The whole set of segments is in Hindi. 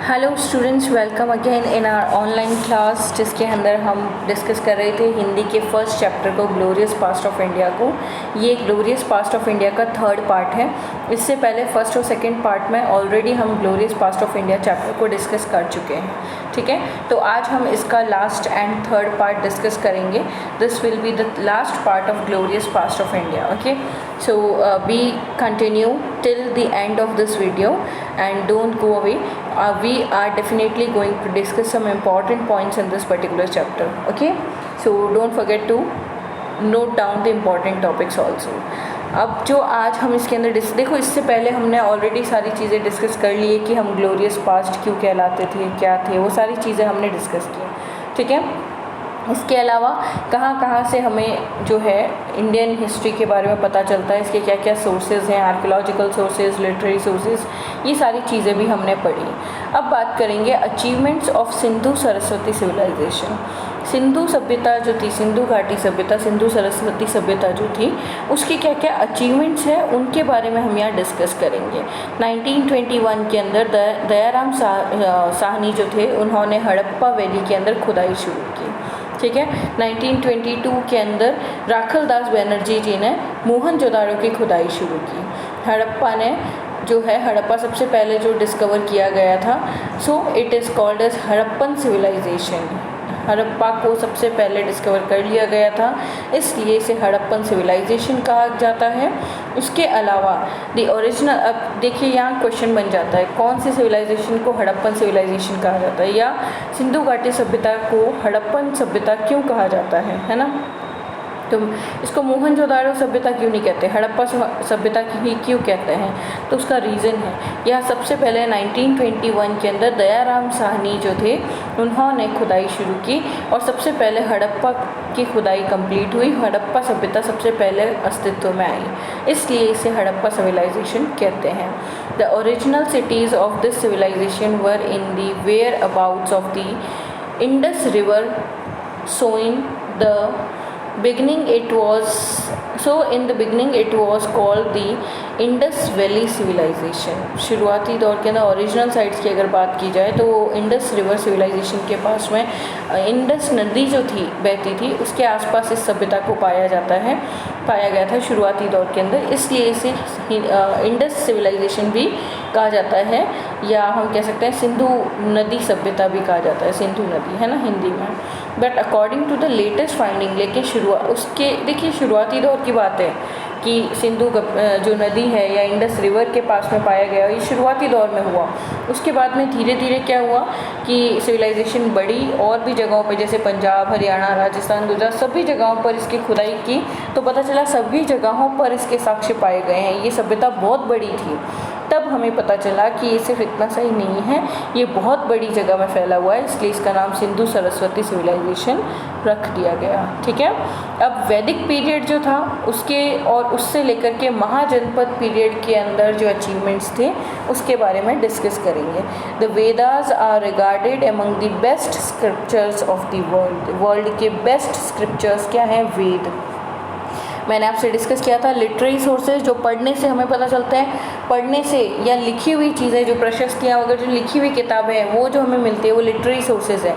Hello students, welcome again in our online class, जिसके अंदर हम डिस्कस कर रहे थे हिंदी के फर्स्ट चैप्टर को, ग्लोरियस पास्ट ऑफ इंडिया को। ये ग्लोरियस पास्ट ऑफ इंडिया का थर्ड पार्ट है। इससे पहले फर्स्ट और सेकंड पार्ट में ऑलरेडी हम glorious past of India chapter को डिस्कस कर चुके हैं, ठीक है। तो आज हम इसका last and third part discuss करेंगे। This will be the last part of glorious past of India, okay. So we continue till the end of this video and don't go away. We are definitely going to discuss some important points in this particular chapter, okay. So don't forget to note down the important topics also. अब जो आज हम इसके अंदर देखो, इससे पहले हमने ऑलरेडी सारी चीज़ें डिस्कस कर ली है कि हम ग्लोरियस पास्ट क्यों कहलाते थे, क्या थे, वो सारी चीज़ें हमने डिस्कस की, ठीक है। इसके अलावा कहाँ कहाँ से हमें जो है इंडियन हिस्ट्री के बारे में पता चलता है, इसके क्या क्या सोर्सेज हैं, आर्कियोलॉजिकल सोर्सेज, लिटरेरी सोर्सेज, ये सारी चीज़ें भी हमने पढ़ी। अब बात करेंगे achievements of Sindhu Saraswati civilization. Sindhu सभ्यता जो थी, सिंधु घाटी सभ्यता, सिंधु सरस्वती सभ्यता जो थी, उसकी क्या क्या अचीवमेंट्स हैं, उनके बारे में हम यहाँ डिस्कस करेंगे। 1921 के अंदर दयाराम साहनी जो थे, उन्होंने हड़प्पा वैली के अंदर खुदाई शुरू की, ठीक है। 1922 के अंदर राखल दास बनर्जी जी ने मोहनजोदाड़ो की खुदाई शुरू की। हड़प्पा ने जो है, हड़प्पा सबसे पहले जो डिस्कवर किया गया था, so it is called as Harappan civilization. Harappa को सबसे पहले डिस्कवर कर लिया गया था, इसलिए इसे हड़प्पन सिविलाइजेशन कहा जाता है। उसके अलावा द ओरिजिनल, अब देखिए यहाँ क्वेश्चन बन जाता है, कौन सी सिविलाइजेशन को हड़प्पन सिविलाइजेशन कहा जाता है, या सिंधु घाटी सभ्यता को हड़प्पन सभ्यता क्यों कहा जाता है ना। तो इसको मोहनजोदाड़ो सभ्यता क्यों नहीं कहते, हड़प्पा सभ्यता ही क्यों कहते हैं, तो उसका रीज़न है। यह सबसे पहले 1921 के अंदर दयाराम साहनी जो थे, उन्होंने खुदाई शुरू की और सबसे पहले हड़प्पा की खुदाई कंप्लीट हुई। हड़प्पा सभ्यता सबसे पहले अस्तित्व में आई, इसलिए इसे हड़प्पा सिविलाइजेशन कहते हैं। The original cities of this civilization were in the whereabouts of the Indus river, so in the beginning it was called the Indus valley civilization. शुरुआती दौर के अंदर ओरिजिनल साइट्स की अगर बात की जाए तो वो इंडस रिवर सिविलाइजेशन के पास में इंडस नदी जो थी, बहती थी, उसके आसपास इस सभ्यता को पाया गया था शुरुआती दौर के अंदर, इसलिए इसे इंडस सिविलाइजेशन भी कहा जाता है, या हम कह सकते हैं सिंधु नदी सभ्यता भी कहा जाता है, सिंधु नदी है ना हिंदी में। But according to the latest finding, लेकिन देखिए शुरुआती दौर की बात है कि सिंधु जो नदी है या इंडस रिवर के पास में पाया गया, ये शुरुआती दौर में हुआ। उसके बाद में धीरे धीरे क्या हुआ कि सिविलाइजेशन बढ़ी, और भी जगहों पे जैसे पंजाब, हरियाणा, राजस्थान, गुजरात, सभी जगहों पर इसकी खुदाई की तो पता चला सभी जगहों पर इसके साक्ष्य पाए गए हैं। ये सभ्यता बहुत बड़ी थी। तब हमें पता चला कि ये सिर्फ इतना सही नहीं है, ये बहुत बड़ी जगह में फैला हुआ है, इसलिए इसका नाम सिंधु सरस्वती सिविलाइजेशन रख दिया गया, ठीक है। अब वैदिक पीरियड जो था उसके और उससे लेकर के महाजनपद पीरियड के अंदर जो अचीवमेंट्स थे उसके बारे में डिस्कस करेंगे। The Vedas are regarded among the best scriptures of the world के बेस्ट स्क्रिप्चर्स क्या हैं, वेद। मैंने आपसे डिस्कस किया था लिटरेरी सोर्सेज, जो पढ़ने से हमें पता चलता है, पढ़ने से या लिखी हुई चीज़ें, जो प्रशस्तियाँ वगैरह जो लिखी हुई किताबें हैं वो जो हमें मिलती है वो लिटरेरी सोर्सेज हैं,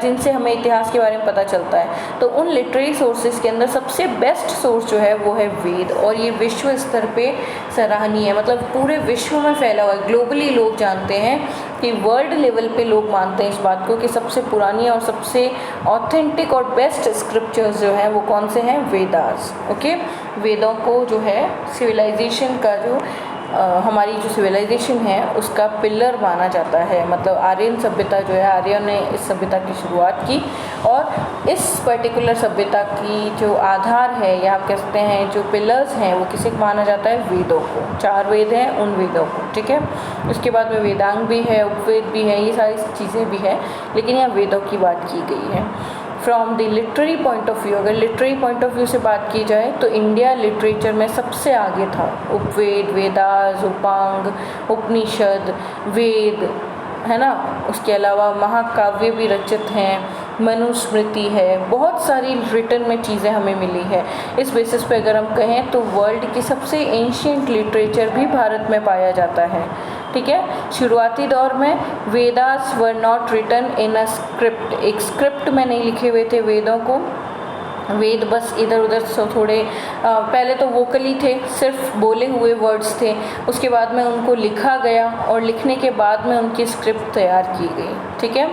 जिनसे हमें इतिहास के बारे में पता चलता है। तो उन लिटरेरी सोर्सेज के अंदर सबसे बेस्ट सोर्स जो है वो है वेद, और ये विश्व स्तर पे सराहनीय है, मतलब पूरे विश्व में फैला हुआ है। ग्लोबली लोग जानते हैं कि वर्ल्ड लेवल पे लोग मानते हैं इस बात को कि सबसे पुरानी और सबसे ऑथेंटिक और बेस्ट स्क्रिप्चर्स जो हैं वो कौन से हैं, वेदास, ओके। वेदों को जो है सिविलाइजेशन का जो हमारी जो सिविलाइजेशन है उसका पिलर माना जाता है। मतलब आर्यन सभ्यता जो है, आर्य ने इस सभ्यता की शुरुआत की, और इस पर्टिकुलर सभ्यता की जो आधार है या आप कह सकते हैं जो पिलर्स हैं वो किसे माना जाता है, वेदों को। 4 वेद हैं, उन वेदों को, ठीक है। उसके बाद में वेदांग भी है, उपवेद भी है, ये सारी चीज़ें भी है, लेकिन यहाँ वेदों की बात की गई है। From the literary point of view, अगर लिटरेरी पॉइंट ऑफ व्यू से बात की जाए तो इंडिया लिटरेचर में सबसे आगे था। उपवेद, वेदास, उपांग, उपनिषद, वेद, है ना। उसके अलावा महाकाव्य भी रचित हैं, मनुस्मृति है, बहुत सारी रिटन में चीज़ें हमें मिली है। इस बेसिस पे अगर हम कहें तो वर्ल्ड की सबसे एंशिएंट लिटरेचर भी भारत में पाया जाता है, ठीक है। शुरुआती दौर में Vedas were not written in a script, एक स्क्रिप्ट में नहीं लिखे हुए थे वेदों को। वेद बस इधर उधर थोड़े पहले तो वोकली थे, सिर्फ बोले हुए वर्ड्स थे, उसके बाद में उनको लिखा गया और लिखने के बाद में उनकी स्क्रिप्ट तैयार की गई, ठीक है।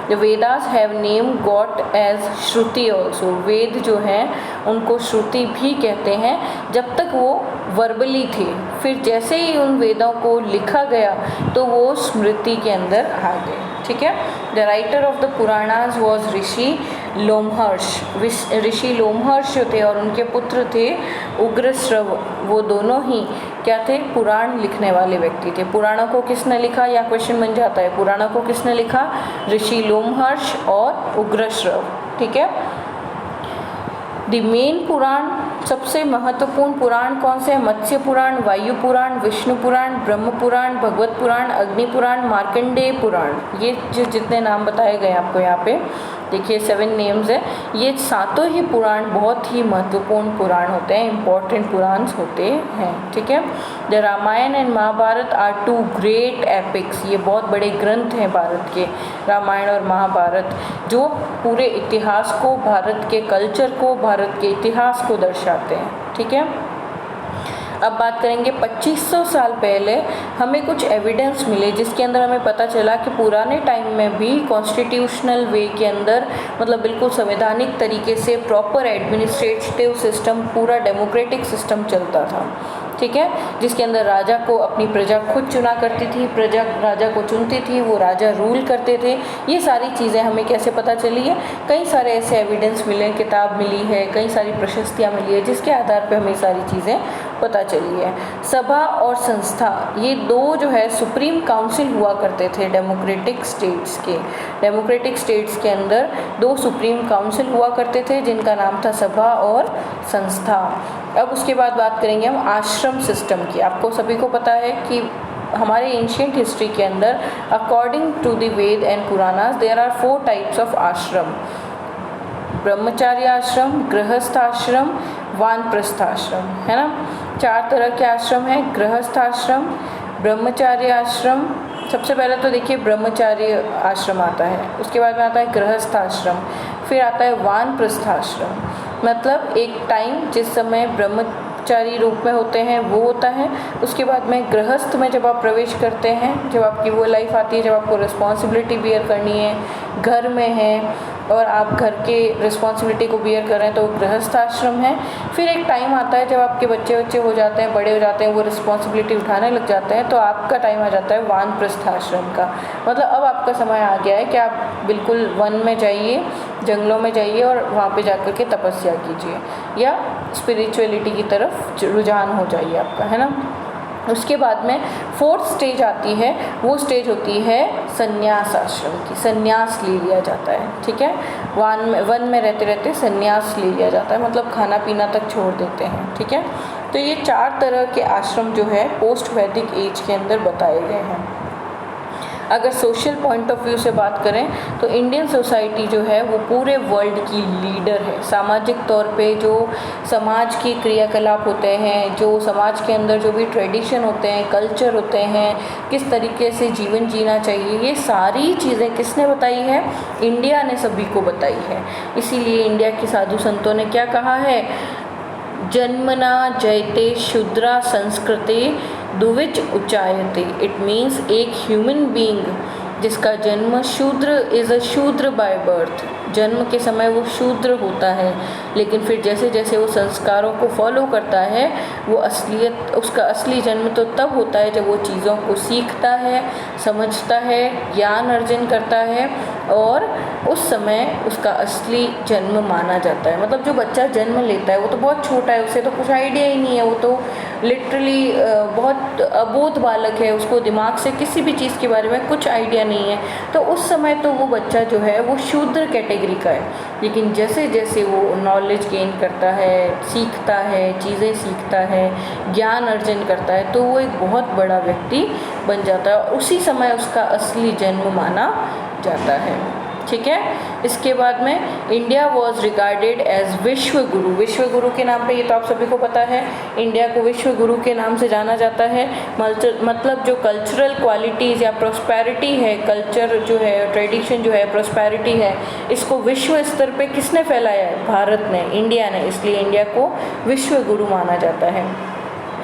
The Vedas have name got as Shruti also, Veda जो हैं उनको श्रुति भी कहते हैं जब तक वो वर्बली थे, फिर जैसे ही उन वेदों को लिखा गया तो वो स्मृति के अंदर आ गए, ठीक है। The writer of the Puranas was Rishi Lomaharsha, Rishi Lomaharsha जो थे और उनके पुत्र थे उग्रश्रव, वो दोनों ही क्या थे, पुराण लिखने वाले व्यक्ति थे। पुराणों को किसने लिखा, या क्वेश्चन बन जाता है, पुराणों को किसने लिखा, ऋषि लोमहर्ष और उग्रश्रव, ठीक है। द मेन पुराण, सबसे महत्वपूर्ण पुराण कौन से हैं, मत्स्य पुराण, वायु पुराण, विष्णु पुराण, ब्रह्म पुराण, भगवत पुराण, अग्नि पुराण, मार्कंडेय पुराण, ये जो जितने नाम बताए गए आपको यहाँ पे देखिए 7 नेम्स है, ये सातों ही पुराण बहुत ही महत्वपूर्ण पुराण होते हैं, इम्पॉर्टेंट पुराण होते हैं, ठीक है। The Ramayana and Mahabharata are 2 great epics, ये बहुत बड़े ग्रंथ हैं भारत के, रामायण और महाभारत, जो पूरे इतिहास को, भारत के कल्चर को, भारत के इतिहास को दर्शाते हैं, ठीक है। अब बात करेंगे 2500 साल पहले हमें कुछ एविडेंस मिले जिसके अंदर हमें पता चला कि पुराने टाइम में भी कॉन्स्टिट्यूशनल वे के अंदर, मतलब बिल्कुल संवैधानिक तरीके से प्रॉपर एडमिनिस्ट्रेटिव सिस्टम, पूरा डेमोक्रेटिक सिस्टम चलता था, ठीक है, जिसके अंदर राजा को अपनी प्रजा खुद चुना करती थी, प्रजा राजा को चुनती थी, वो राजा रूल करते थे। ये सारी चीज़ें हमें कैसे पता चली है, कई सारे ऐसे एविडेंस मिले, किताब मिली है, कई सारी प्रशस्तियाँ मिली है, जिसके आधार पर हमें सारी चीज़ें पता चली है। सभा और संस्था, ये दो जो है सुप्रीम काउंसिल हुआ करते थे डेमोक्रेटिक स्टेट्स के, डेमोक्रेटिक स्टेट्स के अंदर 2 सुप्रीम काउंसिल हुआ करते थे जिनका नाम था सभा और संस्था। अब उसके बाद बात करेंगे हम आश्रम सिस्टम की। आपको सभी को पता है कि हमारे एंशिएंट हिस्ट्री के अंदर according to the Veda and Puranas there are 4 types of ashram, Brahmacharya आश्रम, गृहस्थ आश्रम, वानप्रस्थ आश्रम, है ना। 4 तरह के आश्रम हैं, गृहस्थ आश्रम, ब्रह्मचार्य आश्रम, सबसे पहले तो देखिए ब्रह्मचार्य आश्रम आता है, उसके बाद में आता है गृहस्थ आश्रम, फिर आता है वानप्रस्थ आश्रम, मतलब एक टाइम जिस समय ब्रह्मचारी रूप में होते हैं वो होता है, उसके बाद में गृहस्थ में जब आप प्रवेश करते हैं, जब आपकी वो लाइफ आती है जब आपको रिस्पॉन्सिबिलिटी बियर करनी है, घर में है और आप घर के रिस्पॉन्सिबिलिटी को बियर कर रहे हैं तो गृहस्थ आश्रम है। फिर एक टाइम आता है जब आपके बच्चे हो जाते हैं, बड़े हो जाते हैं, वो रिस्पॉन्सिबिलिटी उठाने लग जाते हैं, तो आपका टाइम आ जाता है वानप्रस्थ आश्रम का, मतलब अब आपका समय आ गया है कि आप बिल्कुल वन में जाइए, जंगलों में जाइए और वहाँ पे जाकर के तपस्या कीजिए या स्पिरिचुअलिटी की तरफ रुझान हो जाइए आपका, है ना। उसके बाद में 4th स्टेज आती है, वो स्टेज होती है संन्यास आश्रम की, संन्यास ले लिया जाता है, ठीक है। वन में रहते रहते संन्यास ले लिया जाता है, मतलब खाना पीना तक छोड़ देते हैं, ठीक है। तो ये 4 तरह के आश्रम जो है पोस्ट वैदिक एज के अंदर बताए गए हैं। अगर सोशल पॉइंट ऑफ व्यू से बात करें तो इंडियन सोसाइटी जो है वो पूरे वर्ल्ड की लीडर है। सामाजिक तौर पे जो समाज की क्रियाकलाप होते हैं, जो समाज के अंदर जो भी ट्रेडिशन होते हैं, कल्चर होते हैं, किस तरीके से जीवन जीना चाहिए, ये सारी चीज़ें किसने बताई है, इंडिया ने सभी को बताई है। इसीलिए इंडिया के साधु संतों ने क्या कहा है, जन्मना जयते शूद्रा संस्कृते दुविच उच्चायते, इट मीन्स एक ह्यूमन बीइंग जिसका जन्म शूद्र इज़ अ शूद्र बाय बर्थ, जन्म के समय वो शूद्र होता है, लेकिन फिर जैसे जैसे वो संस्कारों को फॉलो करता है वो असलियत, उसका असली जन्म तो तब होता है जब वो चीज़ों को सीखता है, समझता है, ज्ञान अर्जन करता है, और उस समय उसका असली जन्म माना जाता है। मतलब जो बच्चा जन्म लेता है वो तो बहुत छोटा है, उसे तो कुछ आइडिया ही नहीं है, वो तो लिटरली बहुत अबोध बालक है, उसको दिमाग से किसी भी चीज़ के बारे में कुछ आइडिया नहीं है, तो उस समय तो वो बच्चा जो है वो शूद्र कैटेगरी का है। लेकिन जैसे जैसे वो नॉलेज गेन करता है, सीखता है, चीज़ें सीखता है, ज्ञान अर्जन करता है, तो वो एक बहुत बड़ा व्यक्ति बन जाता है, और उसी समय उसका असली जन्म माना जाता है। ठीक है। इसके बाद में इंडिया वॉज रिगार्डेड एज विश्व गुरु, विश्व गुरु के नाम पे, ये तो आप सभी को पता है, इंडिया को विश्व गुरु के नाम से जाना जाता है। मतलब जो कल्चरल क्वालिटीज़ या प्रोस्पेरिटी है, कल्चर जो है, ट्रेडिशन जो है, प्रोस्पेरिटी है, इसको विश्व स्तर पे किसने फैलाया है? भारत ने, इंडिया ने, इसलिए इंडिया को विश्व गुरु माना जाता है।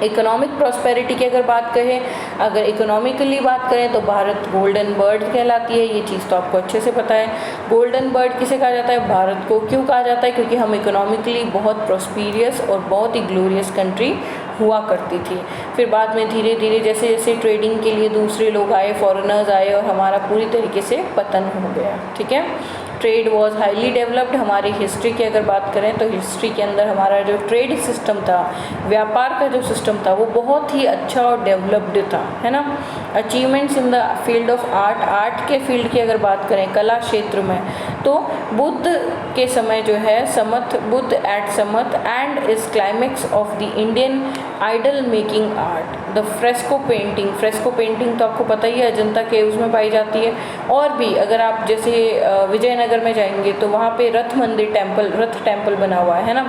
इकोनॉमिक प्रॉस्पेरिटी की अगर बात करें, अगर इकोनॉमिकली बात करें तो भारत गोल्डन बर्ड कहलाती है, ये चीज़ तो आपको अच्छे से पता है। गोल्डन बर्ड किसे कहा जाता है? भारत को। क्यों कहा जाता है? क्योंकि हम इकोनॉमिकली बहुत प्रॉस्पीरियस और बहुत ही ग्लोरियस कंट्री हुआ करती थी। फिर बाद में धीरे धीरे जैसे जैसे ट्रेडिंग के लिए दूसरे लोग आए, फॉरेनर्स आए, और हमारा पूरी तरीके से पतन हो गया, ठीक है। Trade was highly developed. हमारी हिस्ट्री की अगर बात करें तो हिस्ट्री के अंदर हमारा जो ट्रेड सिस्टम था, व्यापार का जो सिस्टम था, वो बहुत ही अच्छा और डेवलप्ड था, है ना। Achievements in the field of art, art के फील्ड की अगर बात करें, कला क्षेत्र में, तो बुद्ध के समय जो है Sarnath, Buddha at Sarnath and is climax of the Indian idol making art, the fresco painting. Fresco painting तो आपको पता ही है, अजंता केव्स में पाई जाती है। और भी अगर आप जैसे विजयनगर में जाएंगे तो वहाँ पे रथ मंदिर टेम्पल, रथ टेम्पल बना हुआ है ना,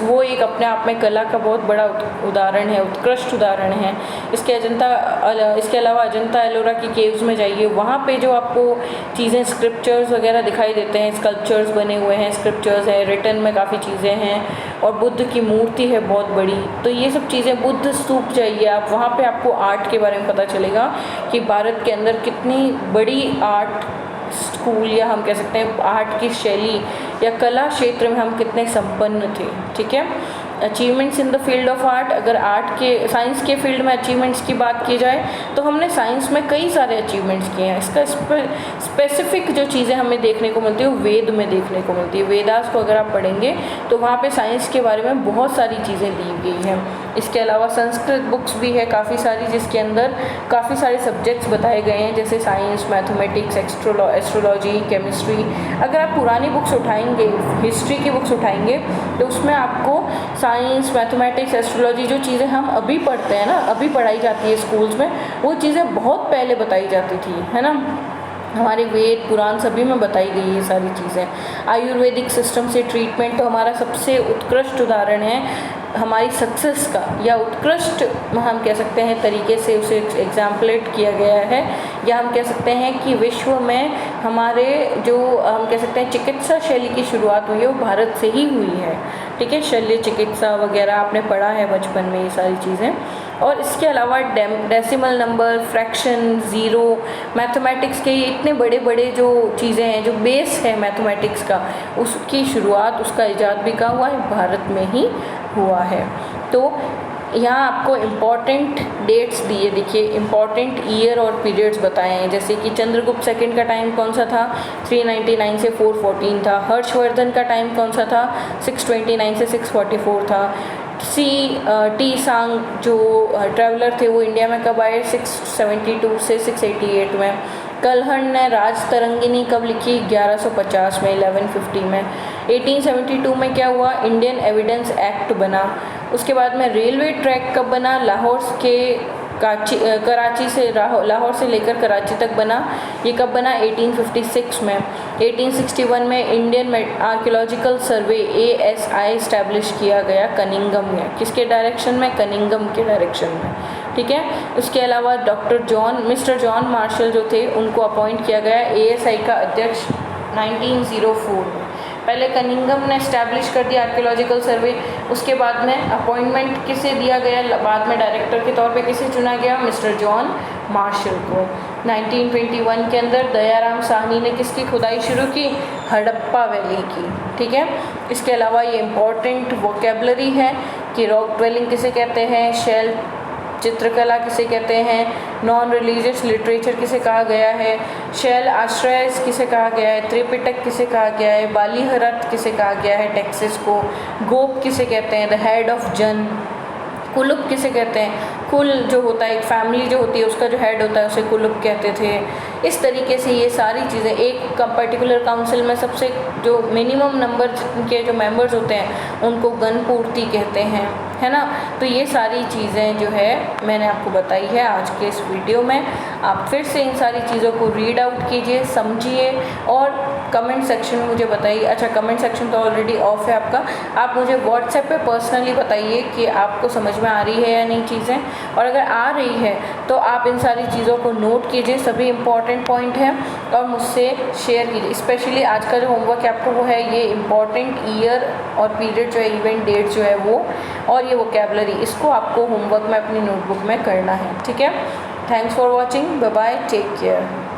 वो एक अपने आप में कला का बहुत बड़ा उदाहरण है, उत्कृष्ट उदाहरण है। इसके अलावा अजंता एलोरा की केव्स में जाइए, वहाँ पे जो आपको चीज़ें, स्क्रिप्चर्स वगैरह दिखाई देते हैं, स्कल्पचर्स बने हुए हैं, स्क्रिप्चर्स है, रिटन में काफ़ी चीज़ें हैं, और बुद्ध की मूर्ति है बहुत बड़ी। तो ये सब चीज़ें, बुद्ध स्तूप जाइए आप, वहाँ पे आपको आर्ट के बारे में पता चलेगा कि भारत के अंदर कितनी बड़ी आर्ट स्कूल, या हम कह सकते हैं आर्ट की शैली या कला क्षेत्र में हम कितने संपन्न थे, ठीक है। Achievements in the field of art, अगर आर्ट के, साइंस के फील्ड में अचीवमेंट्स की बात की जाए तो हमने साइंस में कई सारे अचीवमेंट्स किए हैं। इसका स्पेसिफिक जो चीज़ें हमें देखने को मिलती है वो वेद में देखने को मिलती है। वेदास को अगर आप पढ़ेंगे तो वहाँ पे साइंस के बारे में बहुत सारी चीज़ें दी गई हैं। इसके अलावा संस्कृत बुक्स भी है काफ़ी सारी, जिसके अंदर काफ़ी सारे सब्जेक्ट्स बताए गए हैं, जैसे साइंस, मैथमेटिक्स, एस्ट्रोलॉजी, केमिस्ट्री। अगर आप पुरानी बुक्स उठाएंगे, हिस्ट्री की बुक्स उठाएंगे, तो उसमें आपको साइंस, मैथमेटिक्स, एस्ट्रोलॉजी, जो चीज़ें हम अभी पढ़ते हैं ना, अभी पढ़ाई जाती है स्कूल्स में, वो चीज़ें बहुत पहले बताई जाती थी, है ना। हमारे वेद, पुराण सभी में बताई गई ये सारी चीज़ें। आयुर्वेदिक सिस्टम से ट्रीटमेंट तो हमारा सबसे उत्कृष्ट उदाहरण है हमारी सक्सेस का, या उत्कृष्ट हम कह सकते हैं तरीके से उसे एग्जाम्पलेट किया गया है, या हम कह सकते हैं कि विश्व में हमारे जो हम कह सकते हैं चिकित्सा शैली की शुरुआत हुई है वो भारत से ही हुई है, ठीक है। शल्य चिकित्सा वगैरह आपने पढ़ा है बचपन में, ये सारी चीज़ें। और इसके अलावा decimal number, fraction, zero, mathematics के इतने बड़े बड़े जो चीज़ें हैं, जो बेस है मैथमेटिक्स का, उसकी शुरुआत, उसका इजाद भी कहाँ हुआ है? भारत में ही हुआ है। तो यहाँ आपको इम्पॉर्टेंट डेट्स दिए, देखिए इम्पॉर्टेंट ईयर और पीरियड्स बताए हैं, जैसे कि चंद्रगुप्त सेकंड का टाइम कौन सा था? 399 से 414 था। हर्षवर्धन का टाइम कौन सा था? 629 से 644 था। टी सांग जो ट्रैवलर थे वो इंडिया में कब आए? 672 से 688 में। कलहण ने राज तरंगिनी कब लिखी? 1150 में, 1150 में। 1872 में क्या हुआ? इंडियन एविडेंस एक्ट बना। उसके बाद में रेलवे ट्रैक कब बना? लाहौर से लेकर कराची तक बना। ये कब बना? 1856 में। 1861 में इंडियन आर्कियोलॉजिकल सर्वे ASI इस्टेब्लिश किया गया कनिंगम में। किसके डायरेक्शन में? कनिंगम के डायरेक्शन में, ठीक है। उसके अलावा मिस्टर जॉन मार्शल जो थे उनको अपॉइंट किया गया ASI का अध्यक्ष 1904 में। पहले कनिंगम ने इस्टेब्लिश कर दिया आर्कियोलॉजिकल सर्वे, उसके बाद में अपॉइंटमेंट किसे दिया गया? बाद में डायरेक्टर के तौर पे किसे चुना गया? मिस्टर जॉन मार्शल को। 1921 के अंदर दयाराम साहनी ने किसकी खुदाई शुरू की? हड़प्पा वैली की, ठीक है। इसके अलावा ये इम्पॉर्टेंट वोकेबलरी है कि रॉक ड्वेलिंग किसे कहते हैं, शैल चित्रकला किसे कहते हैं, नॉन रिलीजियस लिटरेचर किसे कहा गया है, शैल आश्रय किसे कहा गया है, त्रिपिटक किसे कहा गया है, बालीहरत किसे कहा गया है, टेक्सिस को, गोप किसे कहते हैं, द हेड ऑफ जन, कुलुप किसे कहते हैं, कुल जो होता है, एक फैमिली जो होती है उसका जो हेड होता है उसे कुलुप कहते थे। इस तरीके से ये सारी चीज़ें एक पर्टिकुलर काउंसिल में सबसे जो मिनिमम नंबर के जो मेंबर्स होते हैं उनको गणपूर्ति कहते हैं, है ना। तो ये सारी चीज़ें जो है मैंने आपको बताई है आज के इस वीडियो में। आप फिर से इन सारी चीज़ों को रीड आउट कीजिए, समझिए और कमेंट सेक्शन में मुझे बताइए। अच्छा, कमेंट सेक्शन तो ऑलरेडी ऑफ है आपका, आप मुझे व्हाट्सएप पे पर्सनली बताइए कि आपको समझ में आ रही है या नहीं चीज़ें, और अगर आ रही है तो आप इन सारी चीज़ों को नोट कीजिए, सभी इंपॉर्टेंट पॉइंट हैं, और मुझसे शेयर कीजिए। स्पेशली आज का जो होमवर्क है आपको वो है ये इम्पॉर्टेंट ईयर और पीरियड जो है, इवेंट डेट जो है वो, और ये वोकैबुलरी, इसको आपको होमवर्क में अपनी नोटबुक में करना है, ठीक है। Thanks for watching, bye bye, take care.